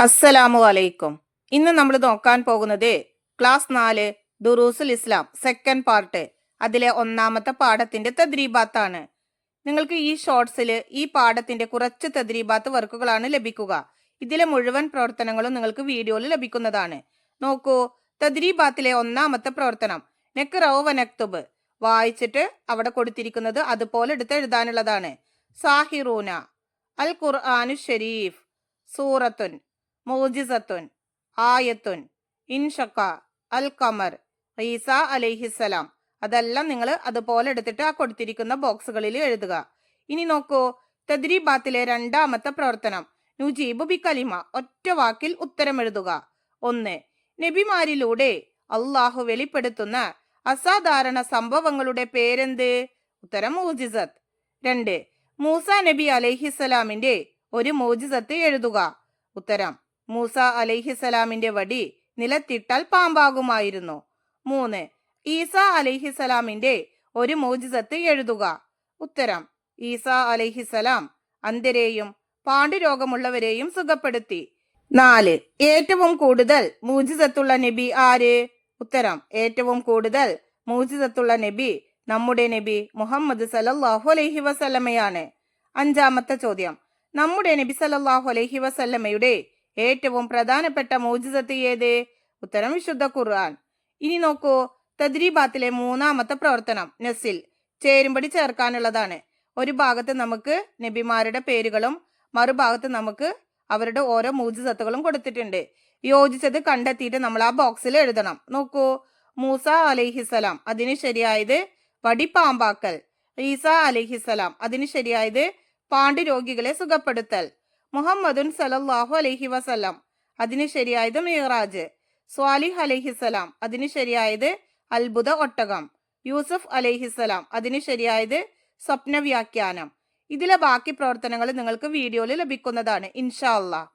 അസ്സലാമു അലൈക്കും. ഇന്ന് നമ്മൾ നോക്കാൻ പോകുന്നത് ക്ലാസ് 4 ദുറൂസുൽ ഇസ്ലാം സെക്കൻഡ് പാർട്ട്, അതിലെ ഒന്നാമത്തെ പാഠത്തിന്റെ തദ്രീബാത്താണ്. നിങ്ങൾക്ക് ഈ ഷോർട്സിൽ ഈ പാഠത്തിന്റെ കുറച്ച് തദ്രീബാത്ത് വർക്കുകളാണ് ലഭിക്കുക. ഇതിലെ മുഴുവൻ പ്രവർത്തനങ്ങളും നിങ്ങൾക്ക് വീഡിയോയിൽ ലഭിക്കുന്നതാണ്. നോക്കൂ, തദ്രീബാത്തിലെ ഒന്നാമത്തെ പ്രവർത്തനം നെക്റൗ വനക്തുബ്, വായിച്ചിട്ട് അവിടെ കൊടുത്തിരിക്കുന്നത് അതുപോലെ എടുത്ത് എഴുതാനുള്ളതാണ്. സാഹിറൂന, അൽ ഖുർആനു ഷരീഫ്, സൂറത്തുൻ, മോജിസത്തുൻ, ആയത്തുൻ, ഇൻഷക്ക, അൽ ഖമർ, ഈസ അലൈഹിസ്സലാം. അതെല്ലാം നിങ്ങൾ അതുപോലെ എടുത്തിട്ട് ആ കൊടുത്തിരിക്കുന്ന ബോക്സുകളിൽ എഴുതുക. ഇനി നോക്കൂ, തദ്രീബാത്തിലെ രണ്ടാമത്തെ പ്രവർത്തനം നുജീബു ബി കലിമ, ഒറ്റ വാക്കിൽ ഉത്തരം എഴുതുക. 1. നബിമാരിലൂടെ അള്ളാഹു വെളിപ്പെടുത്തുന്ന അസാധാരണ സംഭവങ്ങളുടെ പേരെന്ത്? ഉത്തരം മോജിസത്ത്. 2. മൂസ നബി അലൈഹിസ്സലാമിന്റെ ഒരു മോജിസത്ത് എഴുതുക. ഉത്തരം മൂസ അലൈഹിസ്സലാമിന്റെ വടി നിലത്തിട്ടാൽ പാമ്പാകുമായിരുന്നു. 3. ഈസ അലൈഹിസ്സലാമിന്റെ ഒരു മോജിസത്ത് എഴുതുക. ഉത്തരം ഈസ അലൈഹിസ്സലാം അന്ധരെയും പാണ്ഡുരോഗമുള്ളവരെയും സുഖപ്പെടുത്തി. 4. ഏറ്റവും കൂടുതൽ മോജിസത്തുള്ള നബി ആര്? ഉത്തരം ഏറ്റവും കൂടുതൽ മോജിസത്തുള്ള നബി നമ്മുടെ നബി മുഹമ്മദ് സല്ലല്ലാഹു അലൈഹി വസല്ലമയാണ്. 5-ാമത്തെ ചോദ്യം, നമ്മുടെ നബി സല്ലല്ലാഹു അലൈഹി വസല്ലമയുടെ ഏറ്റവും പ്രധാനപ്പെട്ട മോജിസത്ത് ഏത്? ഉത്തരം വിശുദ്ധ ഖുർആൻ. ഇനി നോക്കൂ, തദ്രീബാത്തിലെ 3-ാമത്തെ പ്രവർത്തനം നസിൽ, ചേരുംപടി ചേർക്കാനുള്ളതാണ്. ഒരു ഭാഗത്ത് നമുക്ക് നബിമാരുടെ പേരുകളും മറുഭാഗത്ത് നമുക്ക് അവരുടെ ഓരോ മോജിസത്തുകളും കൊടുത്തിട്ടുണ്ട്. യോജിച്ചത് കണ്ടെത്തിയിട്ട് നമ്മൾ ആ ബോക്സിൽ എഴുതണം. നോക്കൂ, മൂസ അലൈഹിസ്സലാം അതിന് ശരിയായത് വടിപ്പാമ്പാക്കൽ. ഈസ അലൈഹിസ്സലാം അതിന് ശരിയായത് പാണ്ഡുരോഗികളെ സുഖപ്പെടുത്തൽ. മുഹമ്മദുൻ സല്ലല്ലാഹു അലൈഹി വസല്ലം അതിന് ശരിയായത് മിറാജ്. സ്വാലിഹ് അലൈഹിസ്സലാം അതിന് ശരിയായത് അത്ഭുത ഒട്ടകം. യൂസുഫ് അലൈഹിസ്സലാം അതിന് ശരിയായത് സ്വപ്ന വ്യാഖ്യാനം. ഇതിലെ ബാക്കി പ്രവർത്തനങ്ങൾ നിങ്ങൾക്ക് വീഡിയോയിൽ ലഭിക്കുന്നതാണ് ഇൻഷാ അല്ലാഹ്.